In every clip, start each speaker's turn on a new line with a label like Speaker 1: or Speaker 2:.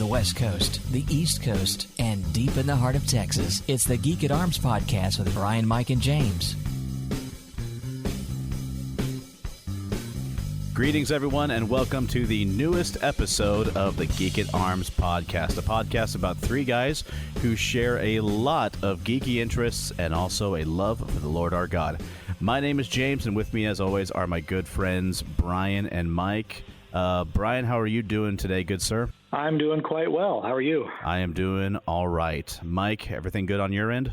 Speaker 1: the West Coast, the East Coast, and deep in the heart of Texas. It's the Geek at Arms podcast with Bryan, Mike, and James.
Speaker 2: Greetings, everyone, and welcome to the newest episode of the Geek at Arms podcast, a podcast about three guys who share a lot of geeky interests and also a love for the Lord our God. My name is James, and with me, as always, are my good friends Bryan and Mike. Bryan, how are you doing today, good sir?
Speaker 3: I'm doing quite well. How are you?
Speaker 2: I am doing all right. Mike, everything good on your end?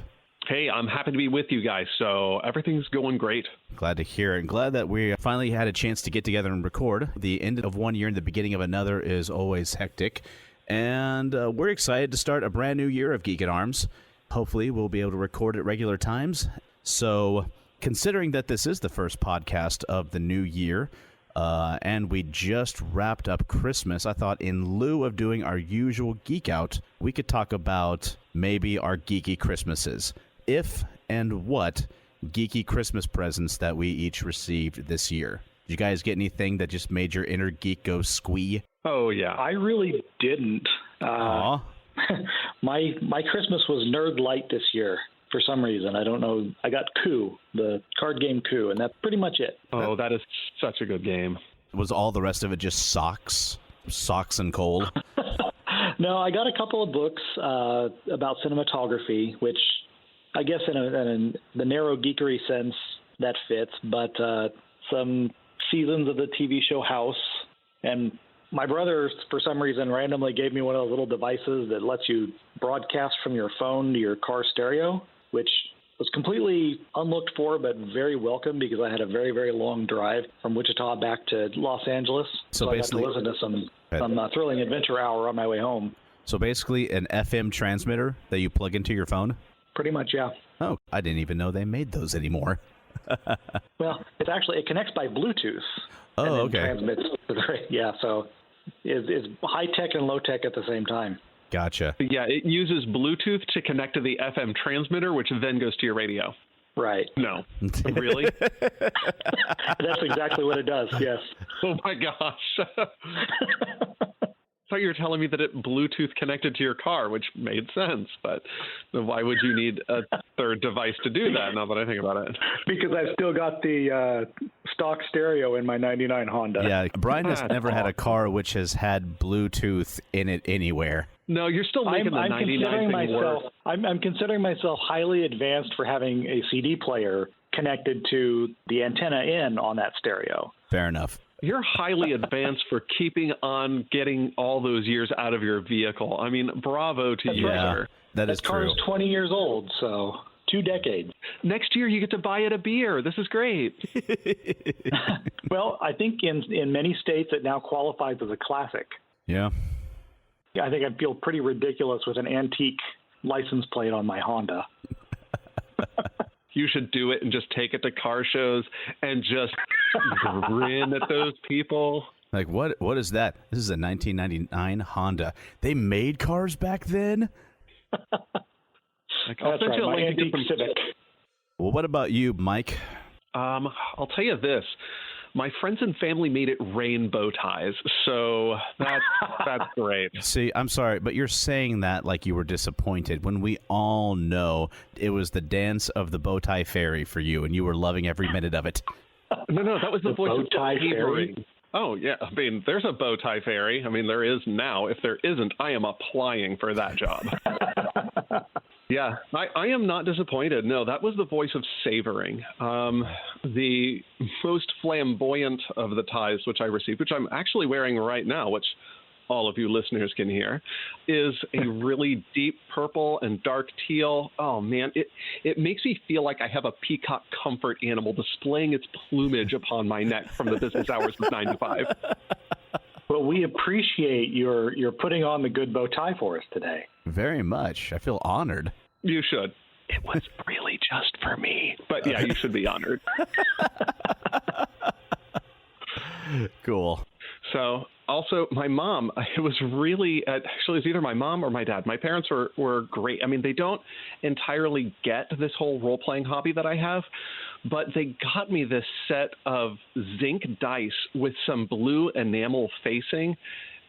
Speaker 4: Hey, I'm happy to be with you guys, so everything's going great.
Speaker 2: Glad to hear it. And glad that we finally had a chance to get together and record. The end of one year and the beginning of another is always hectic. And we're excited to start a brand new year of Geek at Arms. Hopefully, we'll be able to record at regular times. So, considering that this is the first podcast of the new year, and we just wrapped up Christmas, I thought in lieu of doing our usual Geek Out, we could talk about maybe our geeky Christmases. If and what geeky Christmas presents that we each received this year. Did you guys get anything that just made your inner geek go squee?
Speaker 4: Oh, yeah.
Speaker 3: I really didn't. My Christmas was Nerd Light this year for some reason. I don't know. I got Coup, the card game Coup, and that's pretty much it.
Speaker 4: Oh, that is such a good game.
Speaker 2: Was all the rest of it just socks? Socks and coal?
Speaker 3: No, I got a couple of books about cinematography, which I guess in the narrow geekery sense that fits, but some seasons of the TV show House. And my brother, for some reason, randomly gave me one of those little devices that lets you broadcast from your phone to your car stereo, which was completely unlooked for, but very welcome because I had a very, very long drive from Wichita back to Los Angeles. So I got to listen to some thrilling adventure hour on my way home.
Speaker 2: So basically an FM transmitter that you plug into your phone?
Speaker 3: Pretty much, yeah.
Speaker 2: Oh, I didn't even know they made those anymore.
Speaker 3: Well, it connects by Bluetooth.
Speaker 2: Oh,
Speaker 3: and then
Speaker 2: okay.
Speaker 3: Transmits to the, yeah, so it's high tech and low tech at the same time.
Speaker 2: Gotcha.
Speaker 4: Yeah, it uses Bluetooth to connect to the FM transmitter, which then goes to your radio.
Speaker 3: Right.
Speaker 4: No. Really?
Speaker 3: That's exactly what it does, yes.
Speaker 4: Oh, my gosh. I thought you were telling me that it Bluetooth connected to your car, which made sense, but why would you need a third device to do that now that I think about it?
Speaker 3: Because I've still got the stock stereo in my 99 Honda.
Speaker 2: Yeah, Bryan has never had a car which has had Bluetooth in it anywhere.
Speaker 4: No, you're still making the 99 thing work.
Speaker 3: I'm considering myself highly advanced for having a CD player connected to the antenna in on that stereo.
Speaker 2: Fair enough.
Speaker 4: You're highly advanced for keeping on getting all those years out of your vehicle. I mean, bravo to you, sir.
Speaker 2: That is true.
Speaker 3: That car is 20 years old, so 2 decades.
Speaker 4: Next year, you get to buy it a beer. This is great.
Speaker 3: Well, I think in many states it now qualifies as a classic.
Speaker 2: Yeah.
Speaker 3: I think I'd feel pretty ridiculous with an antique license plate on my Honda.
Speaker 4: You should do it and just take it to car shows and just grin at those people.
Speaker 2: Like, what is that? This is a 1999 Honda. They made cars back then?
Speaker 3: That's right, my antique Civic.
Speaker 2: Well, what about you, Mike?
Speaker 4: I'll tell you this. My friends and family made it rain bow ties, so that's great.
Speaker 2: See, I'm sorry, but you're saying that like you were disappointed when we all know it was the dance of the bow tie fairy for you, and you were loving every minute of it.
Speaker 4: No, that was the voice of
Speaker 3: bow tie fairy.
Speaker 4: Oh, yeah. I mean, there's a bow tie fairy. I mean, there is now. If there isn't, I am applying for that job. Yeah, I am not disappointed. No, that was the voice of savoring. The most flamboyant of the ties which I received, which I'm actually wearing right now, which all of you listeners can hear, is a really deep purple and dark teal. Oh, man, it makes me feel like I have a peacock comfort animal displaying its plumage upon my neck from the business hours of 9 to 5.
Speaker 3: Well, we appreciate your putting on the good bow tie for us today.
Speaker 2: Very much. I feel honored.
Speaker 4: You should. It was really just for me. But yeah, you should be honored.
Speaker 2: Cool.
Speaker 4: So also my mom, it was really, actually it was either my mom or my dad. My parents were great. I mean, they don't entirely get this whole role-playing hobby that I have, but they got me this set of zinc dice with some blue enamel facing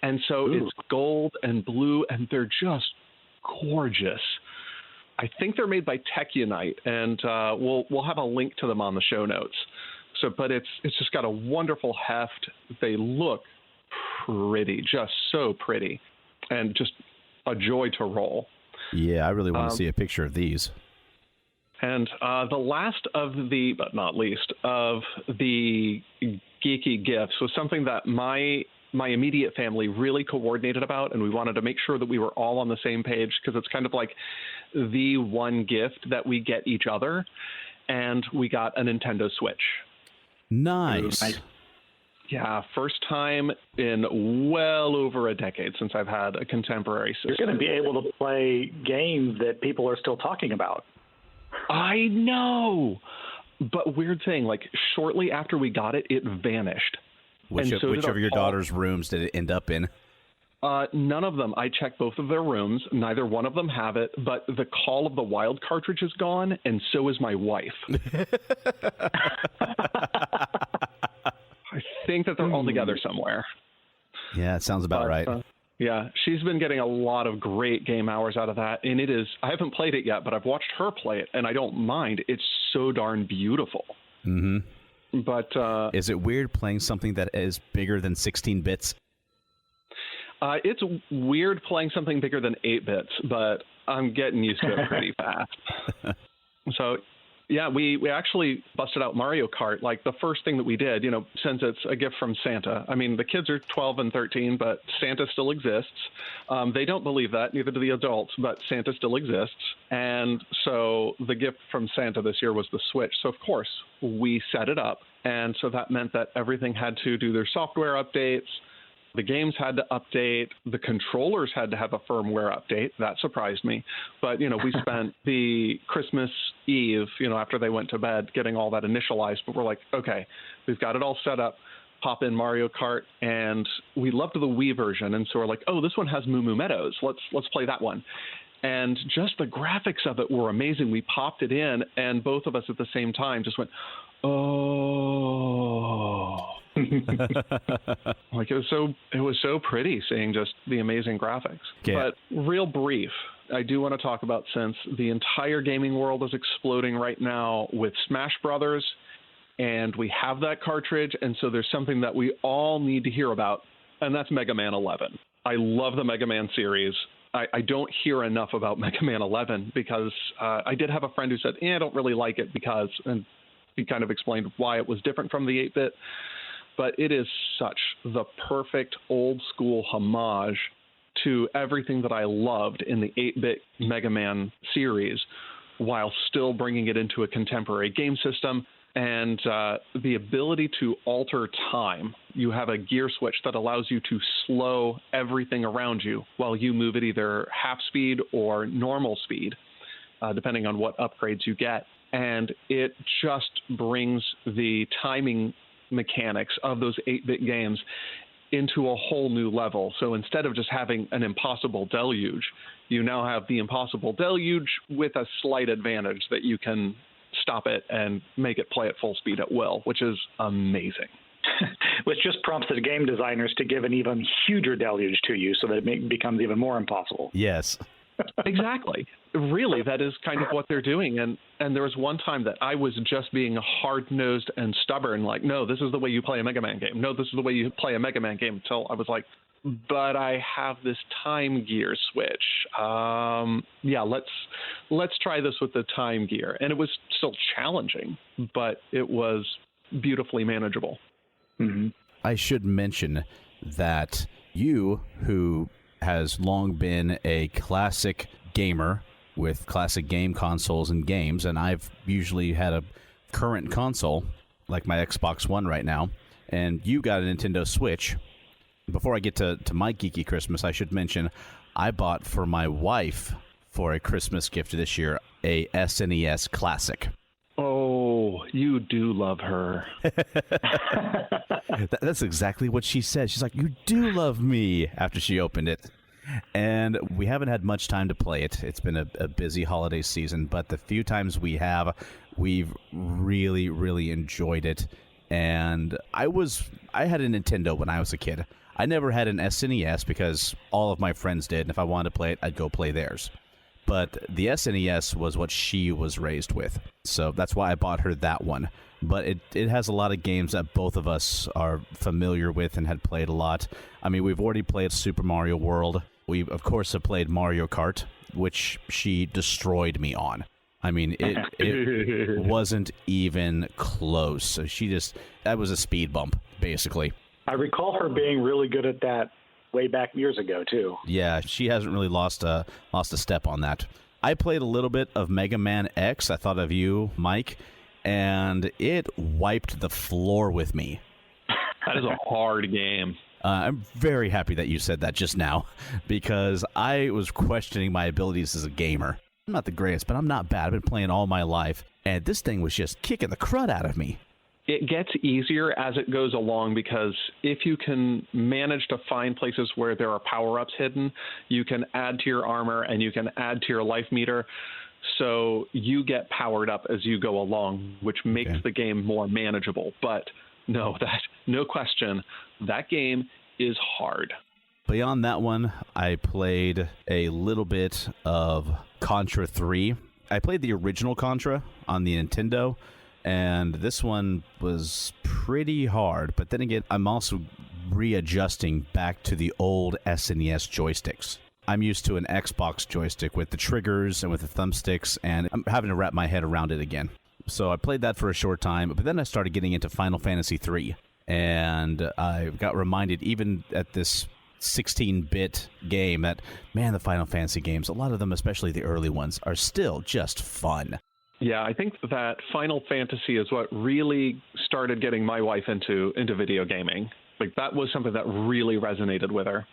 Speaker 4: And so
Speaker 3: Ooh.
Speaker 4: it's gold and blue, and they're just gorgeous. I think they're made by Techunite, and we'll have a link to them on the show notes. So, but it's just got a wonderful heft. They look pretty, just so pretty, and just a joy to roll.
Speaker 2: Yeah, I really want to see a picture of these.
Speaker 4: And the last of the, but not least, of the Geeky gifts was something that my immediate family really coordinated about, and we wanted to make sure that we were all on the same page, because it's kind of like the one gift that we get each other, and we got a Nintendo Switch.
Speaker 2: Nice.
Speaker 4: Yeah, first time in well over a decade since I've had a contemporary system.
Speaker 3: You're going to be able to play games that people are still talking about.
Speaker 4: I know, but weird thing, like shortly after we got it, it vanished.
Speaker 2: Which of your daughter's rooms did it end up in?
Speaker 4: None of them. I checked both of their rooms. Neither one of them have it, but the Call of the Wild cartridge is gone, and so is my wife. I think that they're all together somewhere.
Speaker 2: Yeah, it sounds about right.
Speaker 4: Yeah, she's been getting a lot of great game hours out of that, and it is, I haven't played it yet, but I've watched her play it, and I don't mind. It's so darn beautiful.
Speaker 2: Mm-hmm.
Speaker 4: But
Speaker 2: is it weird playing something that is bigger than 16 bits?
Speaker 4: It's weird playing something bigger than 8 bits, but I'm getting used to it pretty fast. So, yeah, we actually busted out Mario Kart. Like, the first thing that we did, since it's a gift from Santa. I mean, the kids are 12 and 13, but Santa still exists. They don't believe that, neither do the adults, but Santa still exists. And so the gift from Santa this year was the Switch. So, of course, we set it up. And so that meant that everything had to do their software updates. The games had to update. The controllers had to have a firmware update. That surprised me. But, we spent the Christmas Eve, after they went to bed, getting all that initialized. But we're like, okay, we've got it all set up. Pop in Mario Kart. And we loved the Wii version. And so we're like, oh, this one has Moo Moo Meadows. Let's play that one. And just the graphics of it were amazing. We popped it in, and both of us at the same time just went, oh. Like it was so pretty seeing just the amazing graphics. Yeah. But real brief, I do want to talk about, since the entire gaming world is exploding right now with Smash Brothers, and we have that cartridge, and so there's something that we all need to hear about, and that's Mega Man 11. I love the Mega Man series. I don't hear enough about Mega Man 11 because I did have a friend who said, I don't really like it because, and he kind of explained why it was different from the 8-bit. But it is such the perfect old school homage to everything that I loved in the 8-bit Mega Man series, while still bringing it into a contemporary game system. And the ability to alter time. You have a gear switch that allows you to slow everything around you while you move at either half speed or normal speed, depending on what upgrades you get. And it just brings the timing mechanics of those 8-bit games into a whole new level. So instead of just having an impossible deluge, you now have the impossible deluge with a slight advantage that you can stop it and make it play at full speed at will, which is amazing.
Speaker 3: Which just prompts the game designers to give an even huger deluge to you so that it becomes even more impossible.
Speaker 2: Yes.
Speaker 4: Exactly. Really, that is kind of what they're doing. And there was one time that I was just being hard-nosed and stubborn, like, no, this is the way you play a Mega Man game. No, this is the way you play a Mega Man game, until I was like, but I have this time gear switch. Yeah, let's try this with the time gear. And it was still challenging, but it was beautifully manageable.
Speaker 2: Mm-hmm. I should mention that you, who has long been a classic gamer with classic game consoles and games, and I've usually had a current console, like my Xbox One right now, and you got a Nintendo Switch. Before I get to my geeky Christmas, I should mention I bought for my wife for a Christmas gift this year a SNES Classic.
Speaker 4: Oh, you do love her.
Speaker 2: That's exactly what she said. She's like, you do love me, after she opened it. And we haven't had much time to play it. It's been a busy holiday season, but the few times we have, we've really, really enjoyed it. And I had a Nintendo when I was a kid. I never had an SNES because all of my friends did, and if I wanted to play it, I'd go play theirs. But the SNES was what she was raised with, so that's why I bought her that one. But it has a lot of games that both of us are familiar with and had played a lot. I mean, we've already played Super Mario World. We, of course, have played Mario Kart, which she destroyed me on. I mean, it wasn't even close. So that was a speed bump, basically.
Speaker 3: I recall her being really good at that way back years ago, too.
Speaker 2: Yeah, she hasn't really lost a step on that. I played a little bit of Mega Man X. I thought of you, Mike, and it wiped the floor with me.
Speaker 4: That is a hard game.
Speaker 2: I'm very happy that you said that just now, because I was questioning my abilities as a gamer. I'm not the greatest, but I'm not bad. I've been playing all my life, and this thing was just kicking the crud out of me.
Speaker 4: It gets easier as it goes along, because if you can manage to find places where there are power-ups hidden, you can add to your armor and you can add to your life meter. So you get powered up as you go along, which makes the game more manageable. But no question, that game is hard.
Speaker 2: Beyond that one, I played a little bit of Contra 3. I played the original Contra on the Nintendo, and this one was pretty hard. But then again, I'm also readjusting back to the old SNES joysticks. I'm used to an Xbox joystick with the triggers and with the thumbsticks, and I'm having to wrap my head around it again. So I played that for a short time, but then I started getting into Final Fantasy III, and I got reminded, even at this 16-bit game, that, man, the Final Fantasy games, a lot of them, especially the early ones, are still just fun.
Speaker 4: Yeah, I think that Final Fantasy is what really started getting my wife into video gaming. Like, that was something that really resonated with her.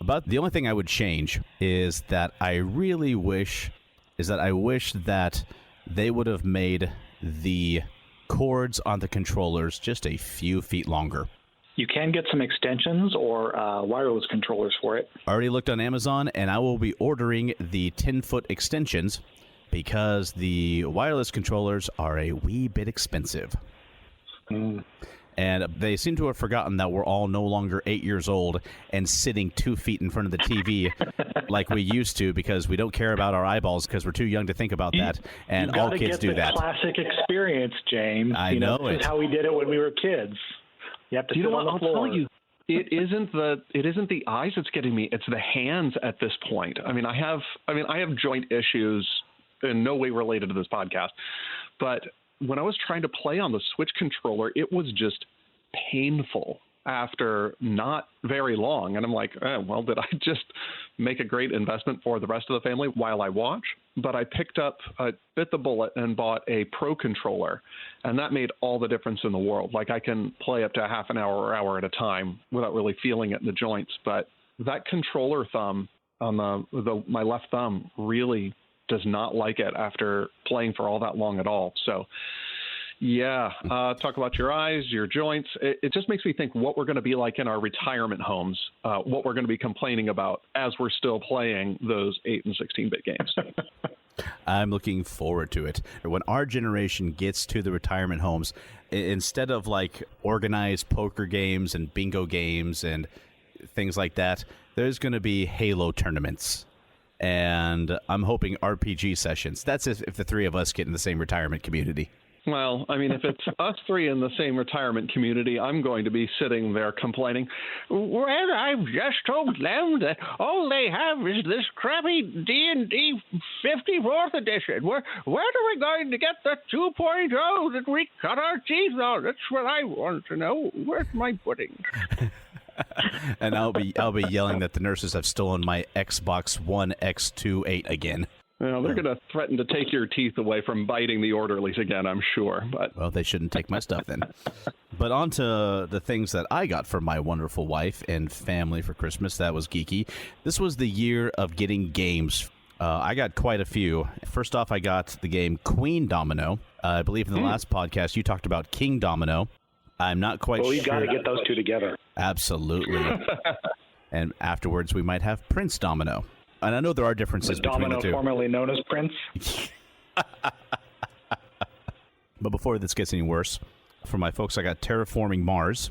Speaker 2: About the only thing I would change is that I wish that they would have made the cords on the controllers just a few feet longer.
Speaker 3: You can get some extensions or wireless controllers for it.
Speaker 2: I already looked on Amazon, and I will be ordering the 10-foot extensions because the wireless controllers are a wee bit expensive. And they seem to have forgotten that we're all no longer 8 years old and sitting 2 feet in front of the TV like we used to, because we don't care about our eyeballs because we're too young to think about that. And all kids do that.
Speaker 3: Classic experience, James.
Speaker 2: I know
Speaker 3: this is how we did it when we were kids. You have to sit on the floor.
Speaker 4: I'll tell you, it isn't the eyes that's getting me; it's the hands at this point. I mean, I have joint issues in no way related to this podcast, but when I was trying to play on the Switch controller, it was just painful after not very long. And I'm like, well, did I just make a great investment for the rest of the family while I watch? But I bit the bullet and bought a Pro controller, and that made all the difference in the world. Like, I can play up to half an hour or hour at a time without really feeling it in the joints. But that controller thumb on my left thumb really does not like it after playing for all that long at all. So, yeah, talk about your eyes, your joints. It just makes me think what we're going to be like in our retirement homes, what we're going to be complaining about as we're still playing those 8 and 16-bit games.
Speaker 2: I'm looking forward to it. When our generation gets to the retirement homes, instead of like organized poker games and bingo games and things like that, there's going to be Halo tournaments. And I'm hoping RPG sessions. That's if the three of us get in the same retirement community.
Speaker 4: Well, I mean, if it's us three in the same retirement community, I'm going to be sitting there complaining, well, I've just told them that all they have is this crappy D&D 54th edition. Where are we going to get the 2.0 that we cut our teeth on? That's what I want to know. Where's my pudding?
Speaker 2: And I'll be yelling that the nurses have stolen my Xbox One X28 again.
Speaker 4: Well, they're going to threaten to take your teeth away from biting the orderlies again, I'm sure. But
Speaker 2: well, they shouldn't take my stuff then. But on to the things that I got for my wonderful wife and family for Christmas. That was geeky. This was the year of getting games. I got quite a few. First off, I got the game Queen Domino. I believe in the last podcast you talked about King Domino. I'm not quite sure.
Speaker 3: Well, you got to get those two together.
Speaker 2: Absolutely. And afterwards, we might have Prince Domino. And I know there are differences between
Speaker 3: Domino,
Speaker 2: the two.
Speaker 3: formerly known as Prince.
Speaker 2: But before this gets any worse, for my folks, I got Terraforming Mars,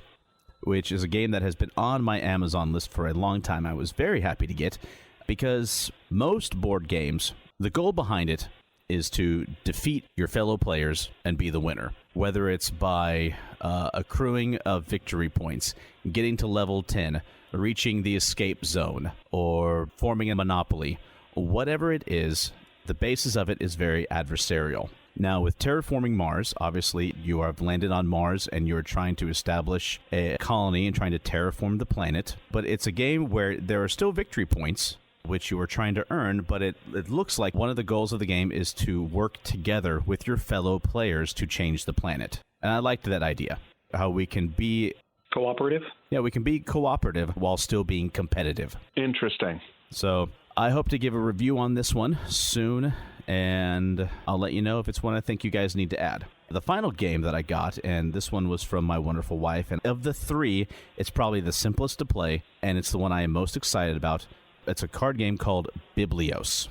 Speaker 2: which is a game that has been on my Amazon list for a long time. I was very happy to get, because most board games, the goal behind it is to defeat your fellow players and be the winner. Whether it's by accruing of victory points, getting to level 10, reaching the escape zone, or forming a monopoly, whatever it is, the basis of it is very adversarial. Now, with Terraforming Mars, obviously you have landed on Mars and you're trying to establish a colony and trying to terraform the planet. But it's a game where there are still victory points, which you are trying to earn, but it looks like one of the goals of the game is to work together with your fellow players to change the planet. And I liked that idea, how we can be...
Speaker 3: Cooperative?
Speaker 2: Yeah, we can be cooperative while still being competitive.
Speaker 4: Interesting.
Speaker 2: So I hope to give a review on this one soon, and I'll let you know if it's one I think you guys need to add. The final game that I got, and this one was from my wonderful wife, and of the three, it's probably the simplest to play, and it's the one I am most excited about. It's a card game called Biblios.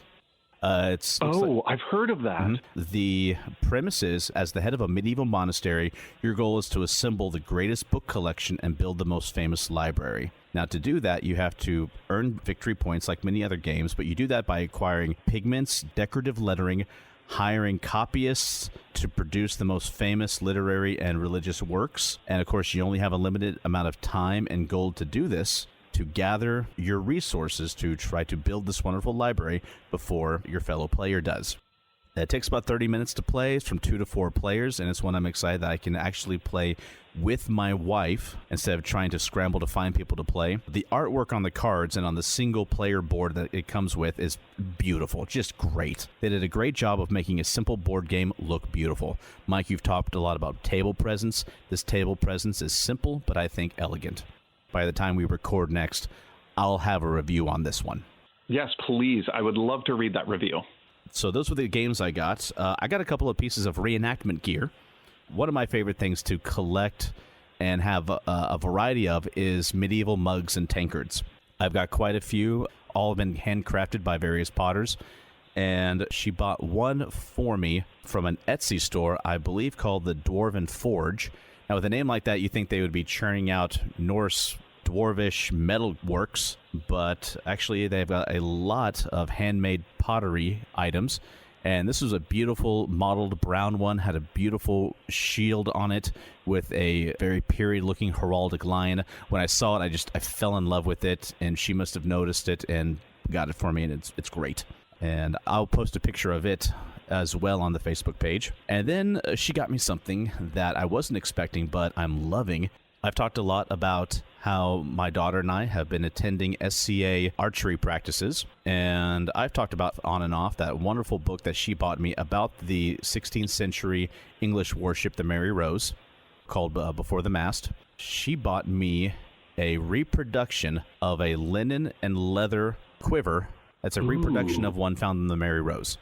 Speaker 4: I've heard of that.
Speaker 2: The premise is, as the head of a medieval monastery, your goal is to assemble the greatest book collection and build the most famous library. Now, to do that, you have to earn victory points like many other games, but you do that by acquiring pigments, decorative lettering, hiring copyists to produce the most famous literary and religious works. And, of course, you only have a limited amount of time and gold to do this, to gather your resources to try to build this wonderful library before your fellow player does. It takes about 30 minutes to play. It's from 2 to 4 players, and it's one I'm excited that I can actually play with my wife instead of trying to scramble to find people to play. The artwork on the cards and on the single-player board that it comes with is beautiful, just great. They did a great job of making a simple board game look beautiful. Mike, you've talked a lot about table presence. This table presence is simple, but I think elegant. By the time we record next, I'll have a review on this one.
Speaker 4: Yes, please. I would love to read that review.
Speaker 2: So those were the games I got. I got a couple of pieces of reenactment gear. One of my favorite things to collect and have a variety of is medieval mugs and tankards. I've got quite a few. All have been handcrafted by various potters. And she bought one for me from an Etsy store, I believe called the Dwarven Forge. Now, with a name like that, you think they would be churning out Norse dwarvish metal works, but actually they've got a lot of handmade pottery items. And this was a beautiful modeled brown one, had a beautiful shield on it with a very period-looking heraldic lion. When I saw it, I fell in love with it, and she must have noticed it and got it for me, and it's great. And I'll post a picture of it as well on the Facebook page. And then she got me something that I wasn't expecting, but I'm loving. I've talked a lot about how my daughter and I have been attending SCA archery practices, and I've talked about on and off that wonderful book that she bought me about the 16th century English warship, the Mary Rose, called Before the Mast. She bought me a reproduction of a linen and leather quiver. That's a reproduction of one found in the Mary Rose.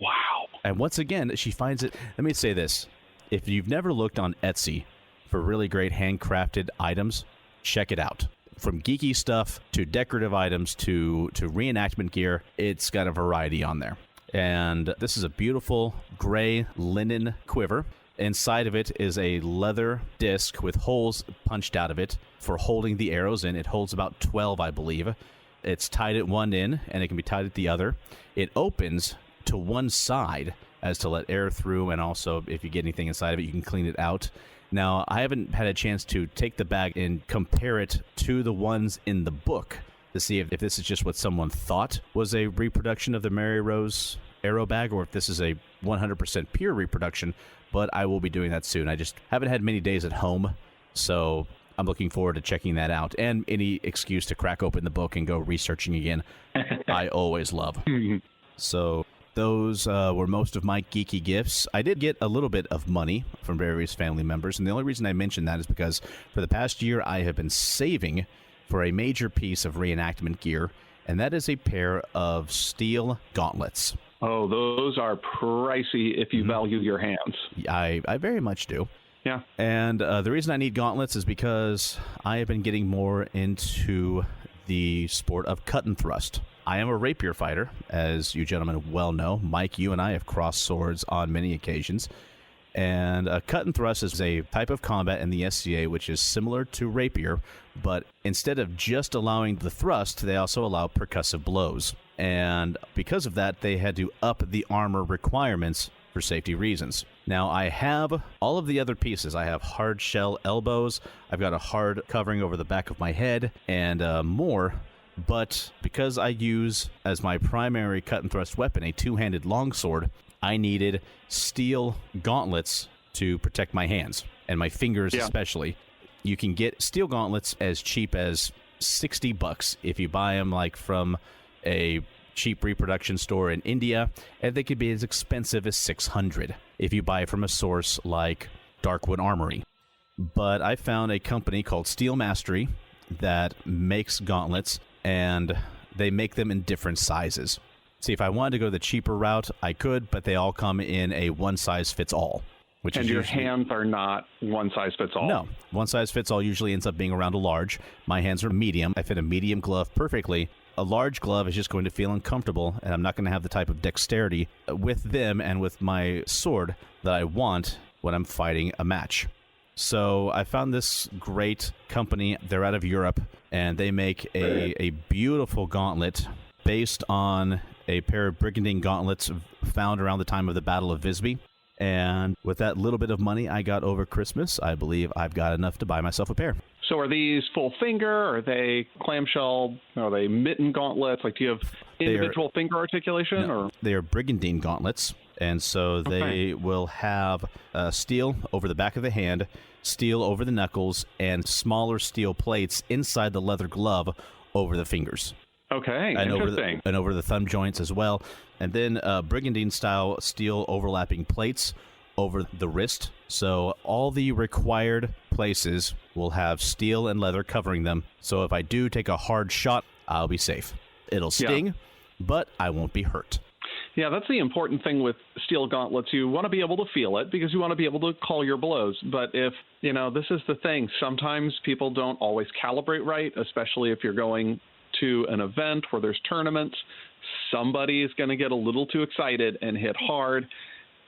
Speaker 4: Wow.
Speaker 2: And once again, she finds it. Let me say this. If you've never looked on Etsy for really great handcrafted items, check it out. From geeky stuff to decorative items to reenactment gear, it's got a variety on there. And this is a beautiful gray linen quiver. Inside of it is a leather disc with holes punched out of it for holding the arrows in. It holds about 12, I believe. It's tied at one end, and it can be tied at the other. It opens to one side as to let air through, and also if you get anything inside of it, you can clean it out. Now, I haven't had a chance to take the bag and compare it to the ones in the book to see if this is just what someone thought was a reproduction of the Mary Rose arrow bag, or if this is a 100% pure reproduction, but I will be doing that soon. I just haven't had many days at home, so I'm looking forward to checking that out, and any excuse to crack open the book and go researching again, I always love. So those were most of my geeky gifts. I did get a little bit of money from various family members, and the only reason I mention that is because for the past year, I have been saving for a major piece of reenactment gear, and that is a pair of steel gauntlets.
Speaker 4: Oh, those are pricey if you value your hands.
Speaker 2: I very much do.
Speaker 4: Yeah.
Speaker 2: And the reason I need gauntlets is because I have been getting more into the sport of cut and thrust. I am a rapier fighter, as you gentlemen well know. Mike, you and I have crossed swords on many occasions. And a cut and thrust is a type of combat in the SCA which is similar to rapier, but instead of just allowing the thrust, they also allow percussive blows. And because of that, they had to up the armor requirements for safety reasons. Now, I have all of the other pieces. I have hard shell elbows, I've got a hard covering over the back of my head, and more. But because I use as my primary cut and thrust weapon a two-handed longsword, I needed steel gauntlets to protect my hands and my fingers especially. You can get steel gauntlets as cheap as $60 if you buy them like from a cheap reproduction store in India, and they could be as expensive as $600 if you buy from a source like Darkwood Armory. But I found a company called Steel Mastery that makes gauntlets, and they make them in different sizes. See, if I wanted to go the cheaper route, I could, but they all come in a one-size-fits-all.
Speaker 4: And your hands are not one-size-fits-all?
Speaker 2: No. One-size-fits-all usually ends up being around a large. My hands are medium. I fit a medium glove perfectly. A large glove is just going to feel uncomfortable, and I'm not going to have the type of dexterity with them and with my sword that I want when I'm fighting a match. So I found this great company. They're out of Europe, and they make a beautiful gauntlet based on a pair of brigandine gauntlets found around the time of the Battle of Visby. And with that little bit of money I got over Christmas, I believe I've got enough to buy myself a pair.
Speaker 4: So are these full finger? Are they clamshell? Are they mitten gauntlets? Like, do you have individual finger articulation?
Speaker 2: No,
Speaker 4: or
Speaker 2: they are brigandine gauntlets. And so they will have steel over the back of the hand, steel over the knuckles, and smaller steel plates inside the leather glove over the fingers.
Speaker 4: Okay,
Speaker 2: and
Speaker 4: interesting.
Speaker 2: Over the thumb joints as well. And then brigandine-style steel overlapping plates over the wrist. So all the required places will have steel and leather covering them. So if I do take a hard shot, I'll be safe. It'll sting, but I won't be hurt.
Speaker 4: Yeah, that's the important thing with steel gauntlets. You want to be able to feel it because you want to be able to call your blows. But if, this is the thing. Sometimes people don't always calibrate right, especially if you're going to an event where there's tournaments. Somebody is going to get a little too excited and hit hard,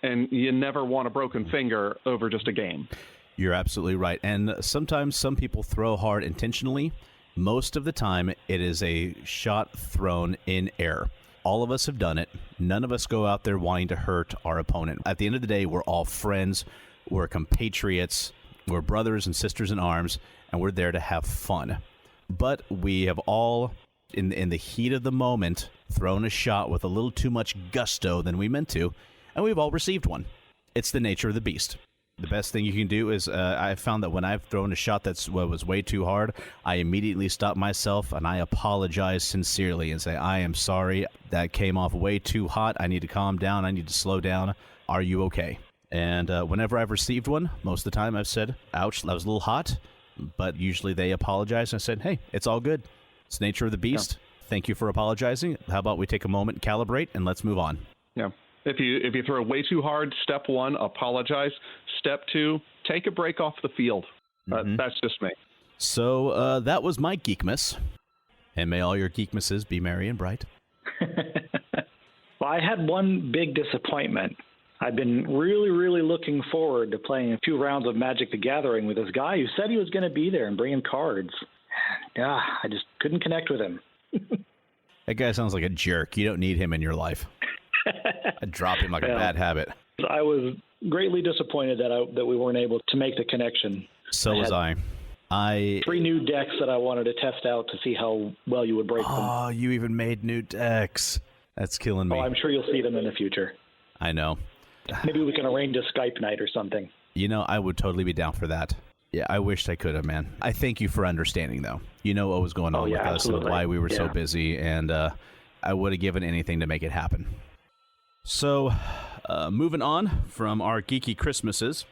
Speaker 4: and you never want a broken finger over just a game.
Speaker 2: You're absolutely right. And sometimes some people throw hard intentionally. Most of the time, it is a shot thrown in air. All of us have done it. None of us go out there wanting to hurt our opponent. At the end of the day, we're all friends. We're compatriots. We're brothers and sisters in arms, and we're there to have fun. But we have all, in the heat of the moment, thrown a shot with a little too much gusto than we meant to, and we've all received one. It's the nature of the beast. The best thing you can do is, I've found that when I've thrown a shot was way too hard, I immediately stop myself and I apologize sincerely and say, I am sorry, that came off way too hot, I need to calm down, I need to slow down, are you okay? And whenever I've received one, most of the time I've said, ouch, that was a little hot, but usually they apologize and I said, hey, it's all good. It's the nature of the beast. Yeah. Thank you for apologizing. How about we take a moment, calibrate, and let's move on.
Speaker 4: Yeah. If you throw way too hard, step one, apologize. Step two, take a break off the field. That's just me.
Speaker 2: So that was my geekmas. And may all your geekmasses be merry and bright.
Speaker 3: Well, I had one big disappointment. I've been really, really looking forward to playing a few rounds of Magic the Gathering with this guy who said he was going to be there and bringing cards. Yeah, I just couldn't connect with him.
Speaker 2: That guy sounds like a jerk. You don't need him in your life. I'd drop him like a bad habit.
Speaker 3: I was greatly disappointed that we weren't able to make the connection.
Speaker 2: So was I.
Speaker 3: 3 new decks that I wanted to test out to see how well you would break them.
Speaker 2: Oh, you even made new decks. That's killing me.
Speaker 3: Oh, I'm sure you'll see them in the future.
Speaker 2: I know.
Speaker 3: Maybe we can arrange a Skype night or something.
Speaker 2: I would totally be down for that. Yeah, I wished I could have, man. I thank you for understanding, though. You know what was going on with us and why we were so busy, and I would have given anything to make it happen. So, moving on from our geeky Christmases,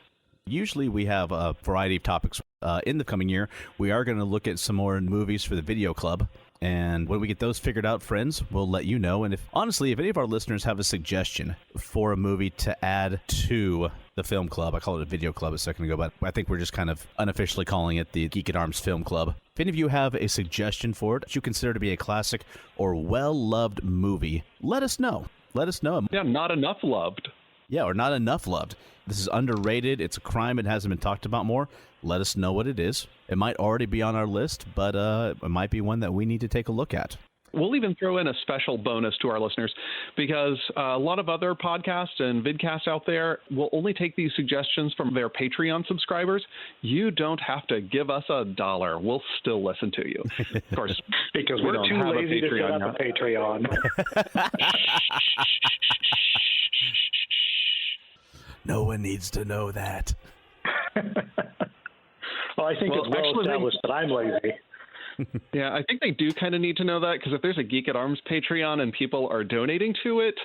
Speaker 2: usually we have a variety of topics. In the coming year, we are going to look at some more movies for the video club. And when we get those figured out, friends, we'll let you know. And if any of our listeners have a suggestion for a movie to add to the film club, I called it a video club a second ago, but I think we're just kind of unofficially calling it the Geek at Arms Film Club. If any of you have a suggestion for it that you consider to be a classic or well-loved movie, let us know. Let us know.
Speaker 4: Yeah, not enough loved.
Speaker 2: Yeah, or not enough loved. This is underrated. It's a crime. It hasn't been talked about more. Let us know what it is. It might already be on our list, but it might be one that we need to take a look at.
Speaker 4: We'll even throw in a special bonus to our listeners because a lot of other podcasts and vidcasts out there will only take these suggestions from their Patreon subscribers. You don't have to give us $1. We'll still listen to you. Of course,
Speaker 3: because we're too lazy to set up a Patreon.
Speaker 2: No one needs to know that.
Speaker 3: Well, I think it's well established that I'm lazy.
Speaker 4: Yeah, I think they do kind of need to know that because if there's a Geek at Arms Patreon and people are donating to it,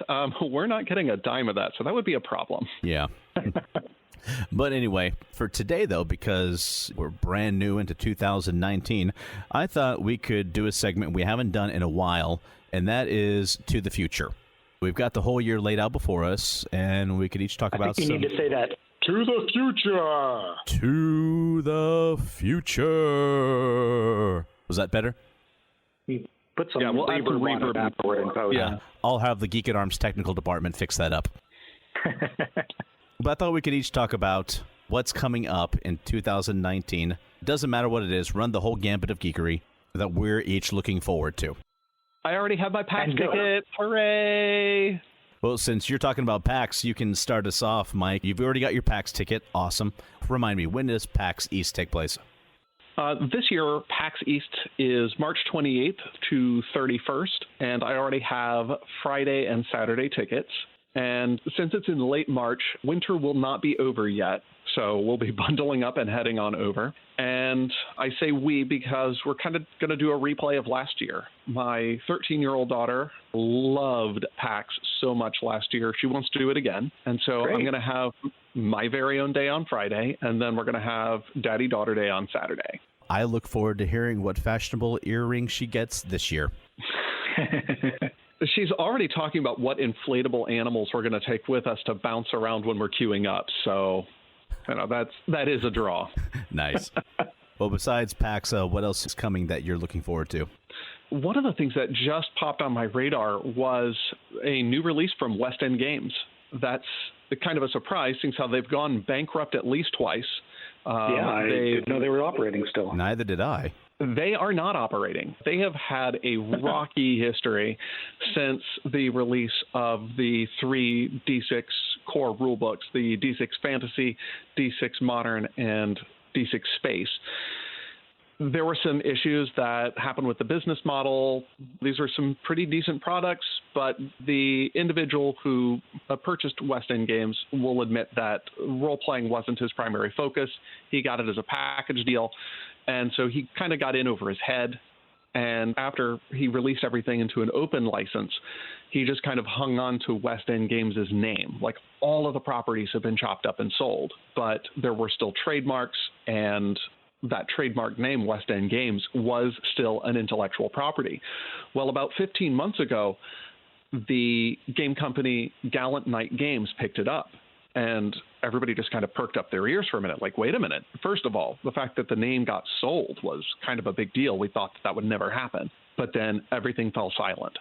Speaker 4: we're not getting a dime of that. So that would be a problem.
Speaker 2: Yeah. But anyway, for today, though, because we're brand new into 2019, I thought we could do a segment we haven't done in a while, and that is To the Future. We've got the whole year laid out before us, and we could each talk about
Speaker 3: you need to say that. To the future.
Speaker 2: To the future. Was that better?
Speaker 3: Put some
Speaker 4: we'll add some reverb
Speaker 3: afterward in post.
Speaker 2: Yeah, I'll have the Geek at Arms technical department fix that up. But I thought we could each talk about what's coming up in 2019. Doesn't matter what it is. Run the whole gambit of geekery that we're each looking forward to.
Speaker 4: I already have my PAX ticket. Hooray!
Speaker 2: Well, since you're talking about PAX, you can start us off, Mike. You've already got your PAX ticket. Awesome. Remind me, when does PAX East take place?
Speaker 4: This year, PAX East is March 28th to 31st, and I already have Friday and Saturday tickets. And since it's in late March, winter will not be over yet, so we'll be bundling up and heading on over. And I say we because we're kind of going to do a replay of last year. My 13-year-old daughter loved PAX so much last year. She wants to do it again. And so I'm going to have my very own day on Friday, and then we're going to have Daddy-Daughter Day on Saturday.
Speaker 2: I look forward to hearing what fashionable earrings she gets this year.
Speaker 4: She's already talking about what inflatable animals we're going to take with us to bounce around when we're queuing up. So, that is a draw.
Speaker 2: Nice. Well, besides PAX, what else is coming that you're looking forward to?
Speaker 4: One of the things that just popped on my radar was a new release from West End Games. That's kind of a surprise, since how they've gone bankrupt at least twice.
Speaker 3: I didn't know they were operating still.
Speaker 2: Neither did I.
Speaker 4: They are not operating. They have had a rocky history since the release of the 3 D6 core rulebooks, the D6 Fantasy, D6 Modern, and D6 Space. There were some issues that happened with the business model. These were some pretty decent products, but the individual who purchased West End Games will admit that role-playing wasn't his primary focus. He got it as a package deal, and so he kind of got in over his head. And after he released everything into an open license, he just kind of hung on to West End Games' name. Like, all of the properties have been chopped up and sold, but there were still trademarks, and that trademark name, West End Games, was still an intellectual property. Well, about 15 months ago, the game company Gallant Knight Games picked it up, and everybody just kind of perked up their ears for a minute. Like, wait a minute. First of all, the fact that the name got sold was kind of a big deal. We thought that would never happen. But then everything fell silent.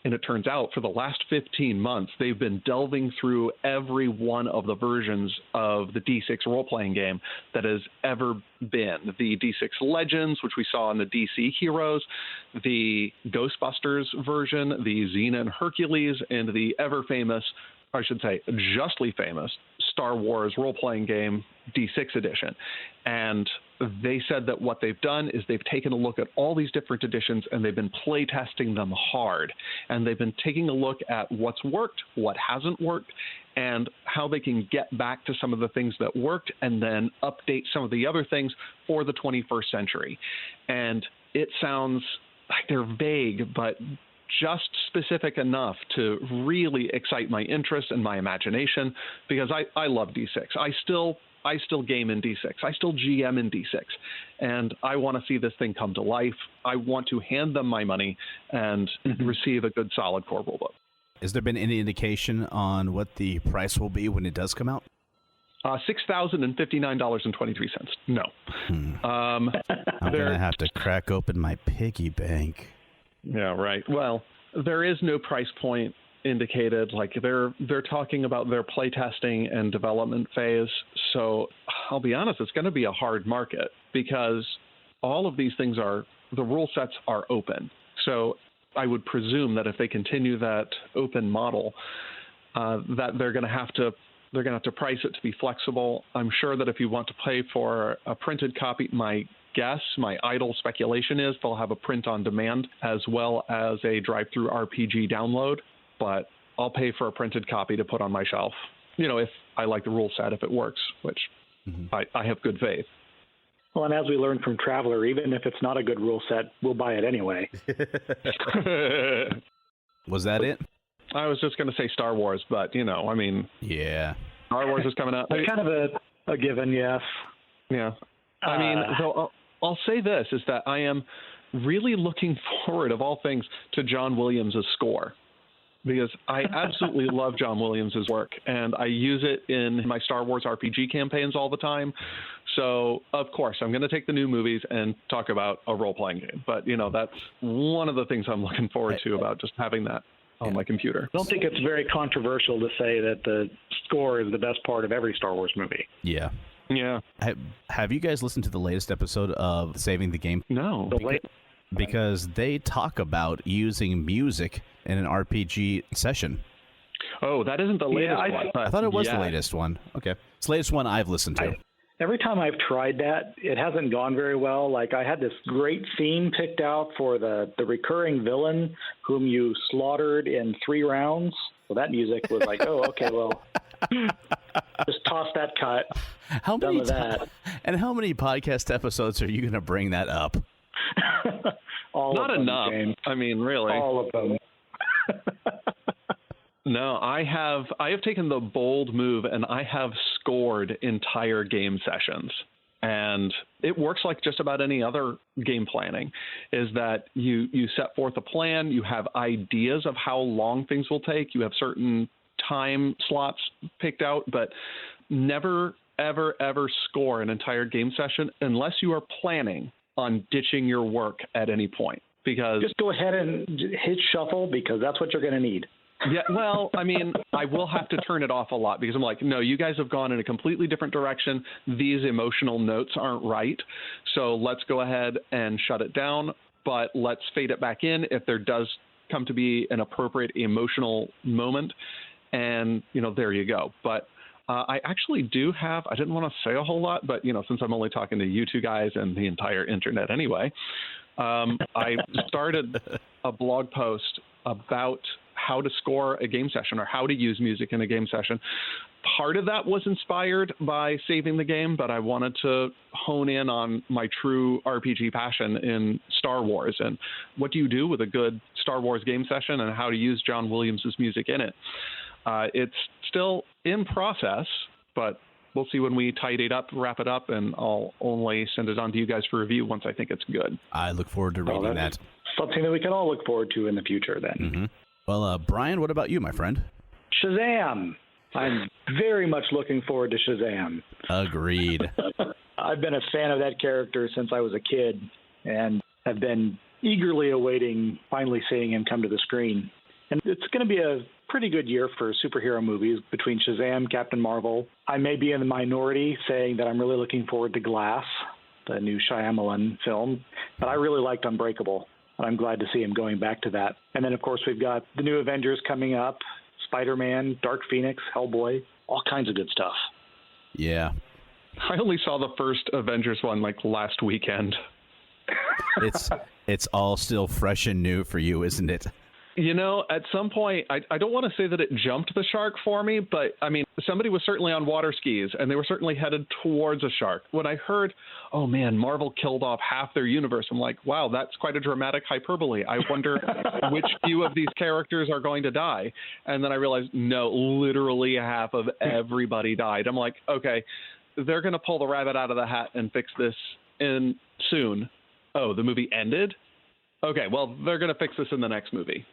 Speaker 4: And it turns out for the last 15 months, they've been delving through every one of the versions of the D6 role-playing game that has ever been. The D6 Legends, which we saw in the DC Heroes, the Ghostbusters version, the Xena and Hercules, and the ever-famous, I should say justly famous, Star Wars role-playing game D6 edition. And they said that what they've done is they've taken a look at all these different editions and they've been play testing them hard. And they've been taking a look at what's worked, what hasn't worked, and how they can get back to some of the things that worked and then update some of the other things for the 21st century. And it sounds like they're vague, but just specific enough to really excite my interest and my imagination, because I love D6. I still game in D6. I still GM in D6. And I want to see this thing come to life. I want to hand them my money and receive a good, solid core rulebook.
Speaker 2: Has there been any indication on what the price will be when it does come out?
Speaker 4: $6,059.23. No.
Speaker 2: I'm going to have to crack open my piggy bank.
Speaker 4: Yeah, right. Well, there is no price point indicated, like they're talking about their playtesting and development phase. So I'll be honest, it's going to be a hard market because all of these things the rule sets are open. So I would presume that if they continue that open model, that they're going to have to price it to be flexible. I'm sure that if you want to pay for a printed copy, my idle speculation is they'll have a print on demand as well as a drive-through RPG download, but I'll pay for a printed copy to put on my shelf. If I like the rule set, if it works, which I have good faith.
Speaker 3: Well, and as we learned from Traveler, even if it's not a good rule set, we'll buy it anyway.
Speaker 2: Was that it?
Speaker 4: I was just going to say Star Wars, but,
Speaker 2: Yeah.
Speaker 4: Star Wars is coming out.
Speaker 3: It's kind of a given, yes.
Speaker 4: Yeah. So I'll say this, is that I am really looking forward, of all things, to John Williams' score. Because I absolutely love John Williams' work, and I use it in my Star Wars RPG campaigns all the time. So, of course, I'm going to take the new movies and talk about a role-playing game. But, that's one of the things I'm looking forward to about just having that on my computer.
Speaker 3: I don't think it's very controversial to say that the score is the best part of every Star Wars movie.
Speaker 2: Yeah.
Speaker 4: Yeah.
Speaker 2: Have you guys listened to the latest episode of Saving the Game?
Speaker 4: No.
Speaker 2: Because they talk about using music in an RPG session.
Speaker 4: Oh, that isn't the latest one.
Speaker 2: I thought it was the latest one. Okay. It's the latest one I've listened to.
Speaker 3: Every time I've tried that, it hasn't gone very well. Like, I had this great theme picked out for the recurring villain whom you slaughtered in 3 rounds. So that music was like, oh, okay, well, just toss that cut. Done with that.
Speaker 2: And how many podcast episodes are you going to bring that up?
Speaker 4: Not enough.
Speaker 3: James.
Speaker 4: I mean, really.
Speaker 3: All of them.
Speaker 4: No, I have taken the bold move and I have scored entire game sessions. And it works like just about any other game planning, is that you set forth a plan, you have ideas of how long things will take, you have certain time slots picked out, but never, ever, ever score an entire game session unless you are planning on ditching your work at any point. Because
Speaker 3: just go ahead and hit shuffle, because that's what you're going to need.
Speaker 4: Yeah, well, I mean, I will have to turn it off a lot because I'm like, no, you guys have gone in a completely different direction. These emotional notes aren't right. So let's go ahead and shut it down, but let's fade it back in if there does come to be an appropriate emotional moment. And, there you go. But I actually do have, I didn't want to say a whole lot, but, since I'm only talking to you two guys and the entire internet anyway, I started a blog post about how to score a game session or how to use music in a game session. Part of that was inspired by Saving the Game, but I wanted to hone in on my true RPG passion in Star Wars and what do you do with a good Star Wars game session and how to use John Williams' music in it. It's still in process, but we'll see when we tidy it up, wrap it up, and I'll only send it on to you guys for review once I think it's good.
Speaker 2: I look forward to reading that.
Speaker 3: Something that we can all look forward to in the future then.
Speaker 2: Mm-hmm. Well, Bryan, what about you, my friend?
Speaker 3: Shazam! I'm very much looking forward to Shazam.
Speaker 2: Agreed.
Speaker 3: I've been a fan of that character since I was a kid and have been eagerly awaiting finally seeing him come to the screen. And it's going to be a pretty good year for superhero movies between Shazam, Captain Marvel. I may be in the minority saying that I'm really looking forward to Glass, the new Shyamalan film, but I really liked Unbreakable. And I'm glad to see him going back to that. And then, of course, we've got the new Avengers coming up, Spider-Man, Dark Phoenix, Hellboy, all kinds of good stuff.
Speaker 2: Yeah.
Speaker 4: I only saw the first Avengers one last weekend.
Speaker 2: It's all still fresh and new for you, isn't it?
Speaker 4: At some point, I don't want to say that it jumped the shark for me, but I mean, somebody was certainly on water skis and they were certainly headed towards a shark. When I heard, oh man, Marvel killed off half their universe, I'm like, wow, that's quite a dramatic hyperbole. I wonder which few of these characters are going to die. And then I realized, no, literally half of everybody died. I'm like, okay, they're going to pull the rabbit out of the hat and fix this in soon. Oh, the movie ended? Okay, well, they're going to fix this in the next movie.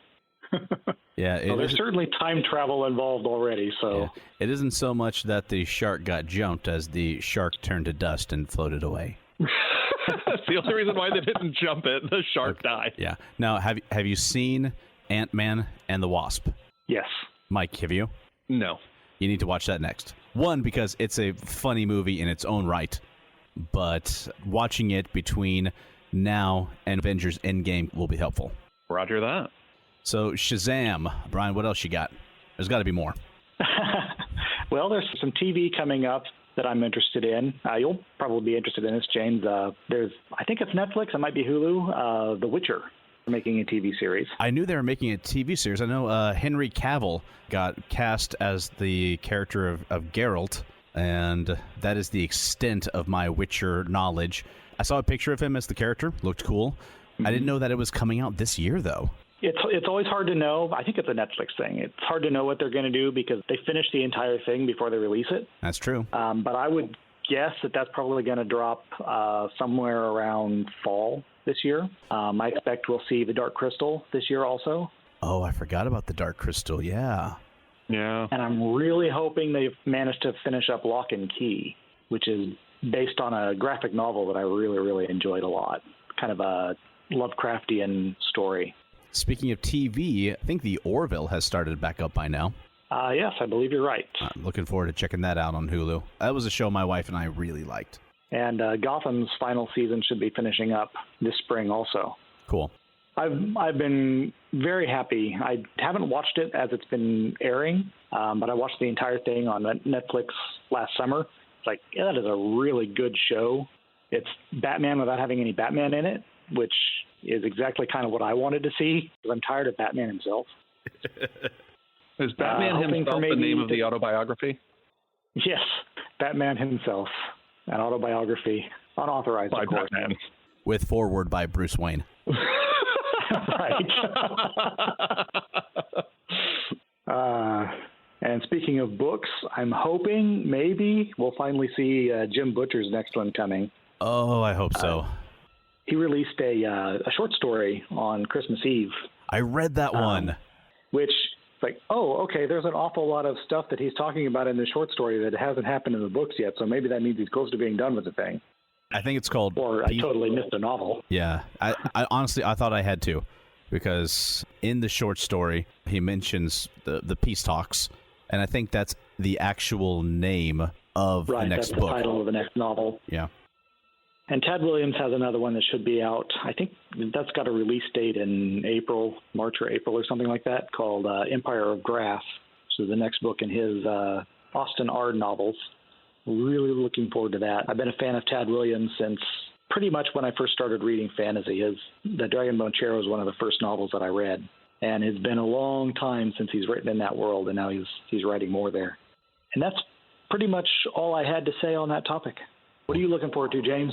Speaker 2: Yeah,
Speaker 3: there's certainly time travel involved already. So
Speaker 2: it isn't so much that the shark got jumped as the shark turned to dust and floated away.
Speaker 4: That's the only reason why they didn't jump it. The shark died.
Speaker 2: Yeah. Now, have you seen Ant-Man and the Wasp?
Speaker 3: Yes.
Speaker 2: Mike, have you?
Speaker 4: No.
Speaker 2: You need to watch that next. One, because it's a funny movie in its own right, but watching it between now and Avengers Endgame will be helpful.
Speaker 4: Roger that.
Speaker 2: So, Shazam. Brian, what else you got? There's got to be more.
Speaker 3: Well, there's some TV coming up that I'm interested in. You'll probably be interested in this, James. I think it's Netflix. It might be Hulu. The Witcher. Making a TV series.
Speaker 2: I knew they were making a TV series. I know Henry Cavill got cast as the character of Geralt, and that is the extent of my Witcher knowledge. I saw a picture of him as the character. Looked cool. Mm-hmm. I didn't know that it was coming out this year, though.
Speaker 3: It's always hard to know. I think it's a Netflix thing. It's hard to know what they're going to do because they finish the entire thing before they release it.
Speaker 2: That's true.
Speaker 3: But I would guess that that's probably going to drop somewhere around fall this year. I expect we'll see The Dark Crystal this year also.
Speaker 2: Oh, I forgot about The Dark Crystal, yeah.
Speaker 4: Yeah.
Speaker 3: And I'm really hoping they've managed to finish up Lock and Key, which is based on a graphic novel that I really, really enjoyed a lot. Kind of a Lovecraftian story.
Speaker 2: Speaking of TV, I think The Orville has started back up by now.
Speaker 3: Yes, I believe you're right.
Speaker 2: I'm looking forward to checking that out on Hulu. That was a show my wife and I really liked.
Speaker 3: And Gotham's final season should be finishing up this spring also.
Speaker 2: Cool.
Speaker 3: I've been very happy. I haven't watched it as it's been airing, but I watched the entire thing on Netflix last summer. It's like, yeah, that is a really good show. It's Batman without having any Batman in it, which is exactly kind of what I wanted to see, because I'm tired of Batman himself.
Speaker 4: Is Batman himself the name of the autobiography?
Speaker 3: Yes, Batman himself. An autobiography, unauthorized,
Speaker 4: by
Speaker 3: of course.
Speaker 4: Batman.
Speaker 2: With foreword by Bruce Wayne.
Speaker 3: Right. And speaking of books, I'm hoping maybe we'll finally see Jim Butcher's next one coming.
Speaker 2: Oh, I hope so.
Speaker 3: He released a short story on Christmas Eve.
Speaker 2: I read that one.
Speaker 3: Which, like, oh, okay, there's an awful lot of stuff that he's talking about in the short story that hasn't happened in the books yet, so maybe that means he's close to being done with the thing.
Speaker 2: I think it's called...
Speaker 3: Or I totally missed a novel.
Speaker 2: Yeah. I honestly, I thought I had to, because in the short story, he mentions the peace talks, and I think that's the actual name of the next
Speaker 3: book. Right, that's the title of the next novel.
Speaker 2: Yeah.
Speaker 3: And Tad Williams has another one that should be out. I think that's got a release date in March or April or something like that, called Empire of Grass, which is the next book in his Austin R. novels. Really looking forward to that. I've been a fan of Tad Williams since pretty much when I first started reading fantasy. The Dragonbone Chair was one of the first novels that I read. And it's been a long time since he's written in that world, and now he's writing more there. And that's pretty much all I had to say on that topic. What are you looking forward to, James?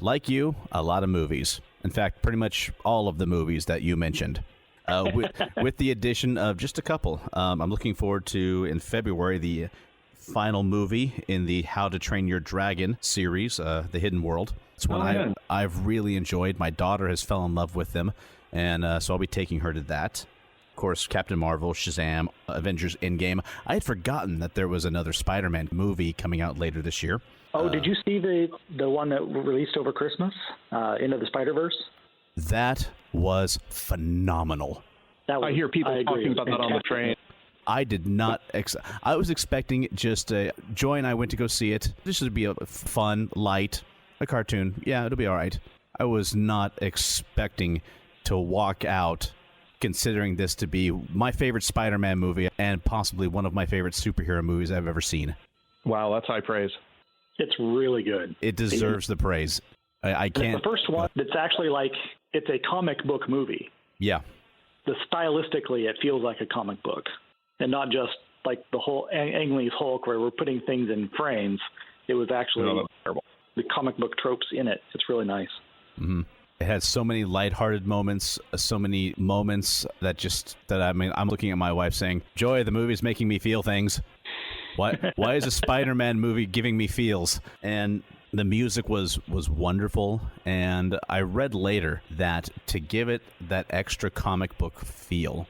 Speaker 2: Like you, a lot of movies. In fact, pretty much all of the movies that you mentioned. With the addition of just a couple. I'm looking forward to, in February, the final movie in the How to Train Your Dragon series, The Hidden World. It's one I've really enjoyed. My daughter has fell in love with them, and so I'll be taking her to that. Of course, Captain Marvel, Shazam, Avengers Endgame. I had forgotten that there was another Spider-Man movie coming out later this year.
Speaker 3: Oh, did you see the one that released over Christmas, Into the Spider-Verse?
Speaker 2: That was phenomenal.
Speaker 4: I hear people talking about that on the train.
Speaker 2: I did not. I was expecting just Joy and I went to go see it. This would be a fun, light, a cartoon. Yeah, it'll be all right. I was not expecting to walk out considering this to be my favorite Spider-Man movie and possibly one of my favorite superhero movies I've ever seen.
Speaker 4: Wow, that's high praise.
Speaker 3: It's really good.
Speaker 2: It deserves the praise. I can't.
Speaker 3: It's the first one that's actually like, it's a comic book movie.
Speaker 2: Yeah.
Speaker 3: Stylistically, it feels like a comic book. And not just like the whole Ang Lee's Hulk where we're putting things in frames. It was actually the comic book tropes in it. It's really nice.
Speaker 2: Mm-hmm. It has so many lighthearted moments, so many moments that I'm looking at my wife saying, Joy, the movie's making me feel things. Why is a Spider-Man movie giving me feels? And the music was wonderful. And I read later that to give it that extra comic book feel,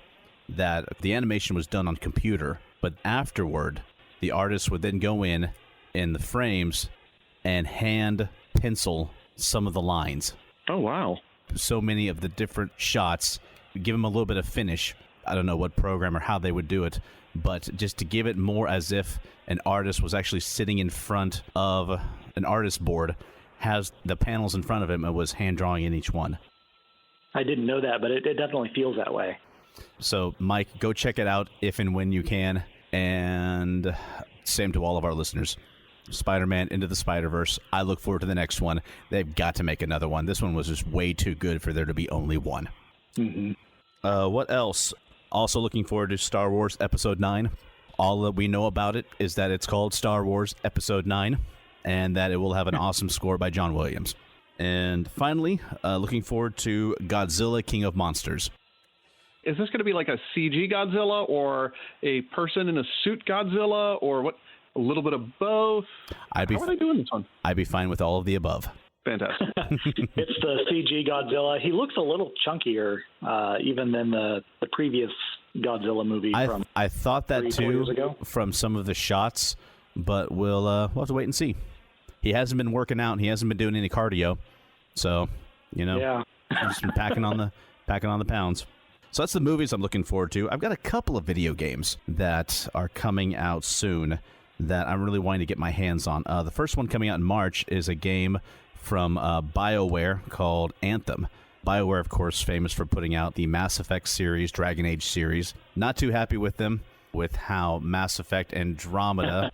Speaker 2: that the animation was done on computer, but afterward, the artist would then go in the frames and hand pencil some of the lines.
Speaker 4: Oh, wow.
Speaker 2: So many of the different shots, give them a little bit of finish. I don't know what program or how they would do it, but just to give it more as if an artist was actually sitting in front of an artist board, has the panels in front of him and was hand drawing in each one.
Speaker 3: I didn't know that, but it definitely feels that way.
Speaker 2: So, Mike, go check it out if and when you can. And same to all of our listeners. Spider-Man Into the Spider-Verse. I look forward to the next one. They've got to make another one. This one was just way too good for there to be only one.
Speaker 3: Mm-hmm.
Speaker 2: What else? Also looking forward to Star Wars Episode 9. All that we know about it is that it's called Star Wars Episode 9, and that it will have an awesome score by John Williams. And finally, looking forward to Godzilla King of Monsters.
Speaker 4: Is this going to be like a CG Godzilla or a person in a suit Godzilla or what? A little bit of both? How are they doing this one?
Speaker 2: I'd be fine with all of the above.
Speaker 4: Fantastic.
Speaker 3: It's the CG Godzilla. He looks a little chunkier even than the previous Godzilla movie
Speaker 2: I thought that
Speaker 3: 3-4 years
Speaker 2: too
Speaker 3: ago.
Speaker 2: From some of the shots, but we'll have to wait and see. He hasn't been working out. He hasn't been doing any cardio, so
Speaker 3: Yeah.
Speaker 2: just been packing on the pounds. So that's the movies I'm looking forward to. I've got a couple of video games that are coming out soon that I'm really wanting to get my hands on. The first one coming out in March is a game from BioWare called Anthem. BioWare, of course, famous for putting out the Mass Effect series, Dragon Age series. Not too happy with them, with how Mass Effect Andromeda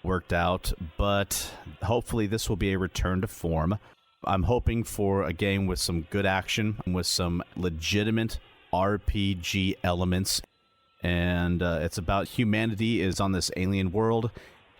Speaker 2: worked out, but hopefully this will be a return to form. I'm hoping for a game with some good action, with some legitimate RPG elements. And it's about humanity is on this alien world.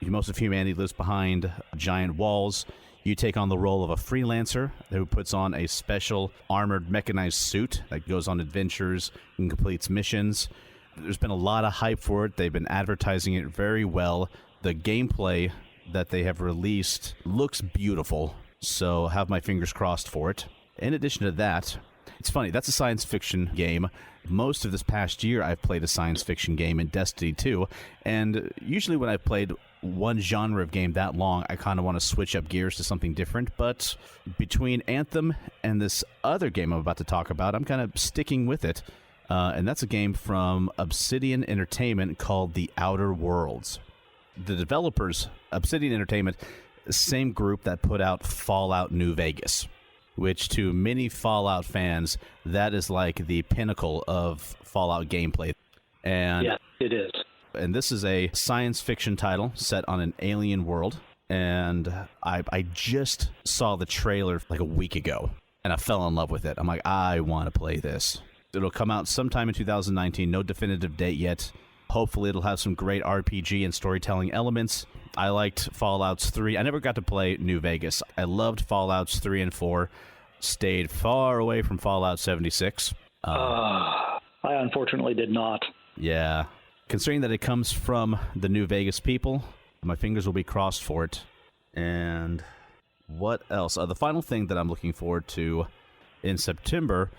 Speaker 2: Most of humanity lives behind giant walls. You take on the role of a freelancer who puts on a special armored mechanized suit that goes on adventures and completes missions. There's been a lot of hype for it. They've been advertising it very well. The gameplay that they have released looks beautiful, so have my fingers crossed for it. In addition to that, it's funny, that's a science fiction game. Most of this past year, I've played a science fiction game in Destiny 2, and usually when I've played one genre of game that long, I kind of want to switch up gears to something different, but between Anthem and this other game I'm about to talk about, I'm kind of sticking with it, and that's a game from Obsidian Entertainment called The Outer Worlds. The developers, Obsidian Entertainment, same group that put out Fallout New Vegas, which to many Fallout fans, that is like the pinnacle of Fallout gameplay. And
Speaker 3: yeah, it is.
Speaker 2: And this is a science fiction title set on an alien world. And I just saw the trailer like a week ago, and I fell in love with it. I'm like, I want to play this. It'll come out sometime in 2019, no definitive date yet. Hopefully it'll have some great RPG and storytelling elements. I liked Fallouts 3. I never got to play New Vegas. I loved Fallouts 3 and 4. Stayed far away from Fallout 76.
Speaker 3: I unfortunately did not.
Speaker 2: Yeah. Considering that it comes from the New Vegas people, my fingers will be crossed for it. And what else? The final thing that I'm looking forward to in September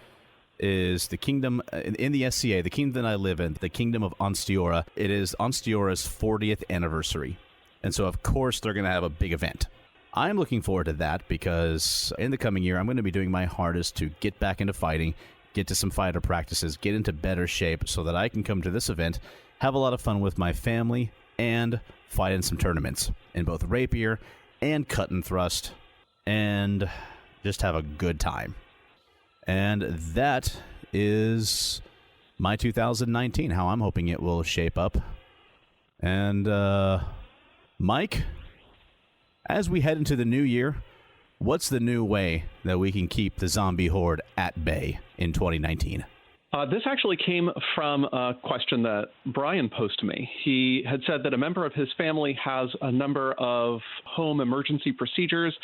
Speaker 2: is the kingdom, in the SCA, the kingdom that I live in, the kingdom of Onstiora. It is Onstiora's 40th anniversary. And so, of course, they're going to have a big event. I'm looking forward to that because in the coming year, I'm going to be doing my hardest to get back into fighting, get to some fighter practices, get into better shape so that I can come to this event, have a lot of fun with my family, and fight in some tournaments in both rapier and cut and thrust, and just have a good time. And that is my 2019, how I'm hoping it will shape up. And, Mike, as we head into the new year, what's the new way that we can keep the zombie horde at bay in 2019?
Speaker 4: This actually came from a question that Bryan posed to me. He had said that a member of his family has a number of home emergency procedures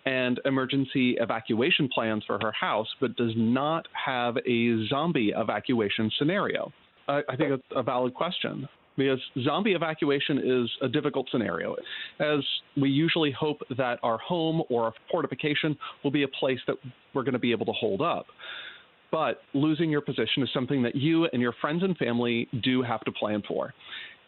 Speaker 4: and emergency evacuation plans for her house, but does not have a zombie evacuation scenario. I think that's a valid question, because zombie evacuation is a difficult scenario, as we usually hope that our home or our fortification will be a place that we're going to be able to hold up. But losing your position is something that you and your friends and family do have to plan for.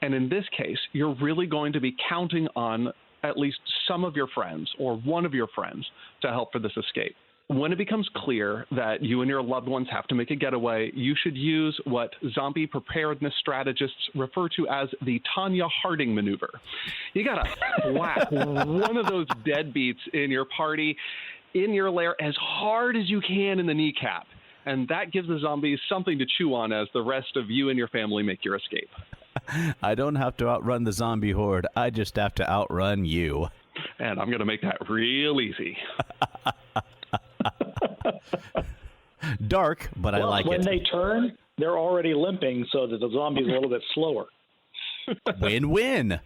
Speaker 4: And in this case, you're really going to be counting on at least some of your friends or one of your friends to help for this escape. when it becomes clear that you and your loved ones have to make a getaway, you should use what zombie preparedness strategists refer to as the Tanya Harding maneuver. You got to whack one of those deadbeats in your party in your lair as hard as you can in the kneecap. And that gives the zombies something to chew on as the rest of you and your family make your escape.
Speaker 2: I don't have to outrun the zombie horde. I just have to outrun you.
Speaker 4: And I'm going to make that real easy.
Speaker 2: Dark, but I like it.
Speaker 3: When they turn, they're already limping, so that the zombie's a little bit slower.
Speaker 2: Win-win.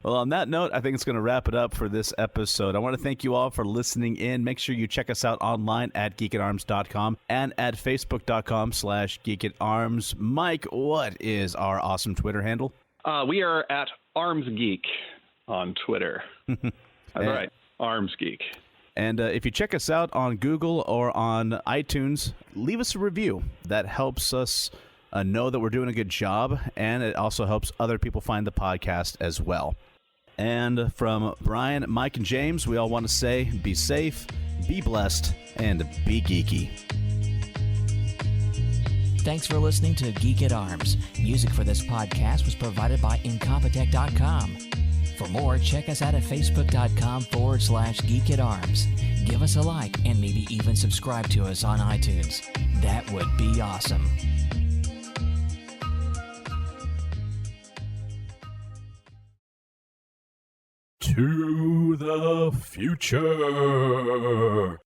Speaker 2: Well, on that note, I think it's going to wrap it up for this episode. I want to thank you all for listening in. Make sure you check us out online at geekandarms.com and at facebook.com/geekandarms. Mike, what is our awesome Twitter handle?
Speaker 4: We are at ArmsGeek on Twitter. That's right, ArmsGeek.
Speaker 2: And if you check us out on Google or on iTunes, leave us a review. That helps us know that we're doing a good job, and it also helps other people find the podcast as well. And from Bryan, Mike, and James, we all want to say be safe, be blessed, and be geeky.
Speaker 1: Thanks for listening to Geek at Arms. Music for this podcast was provided by Incompetech.com. For more, check us out at Facebook.com/Geek at Arms. Give us a like and maybe even subscribe to us on iTunes. That would be awesome.
Speaker 5: To the future.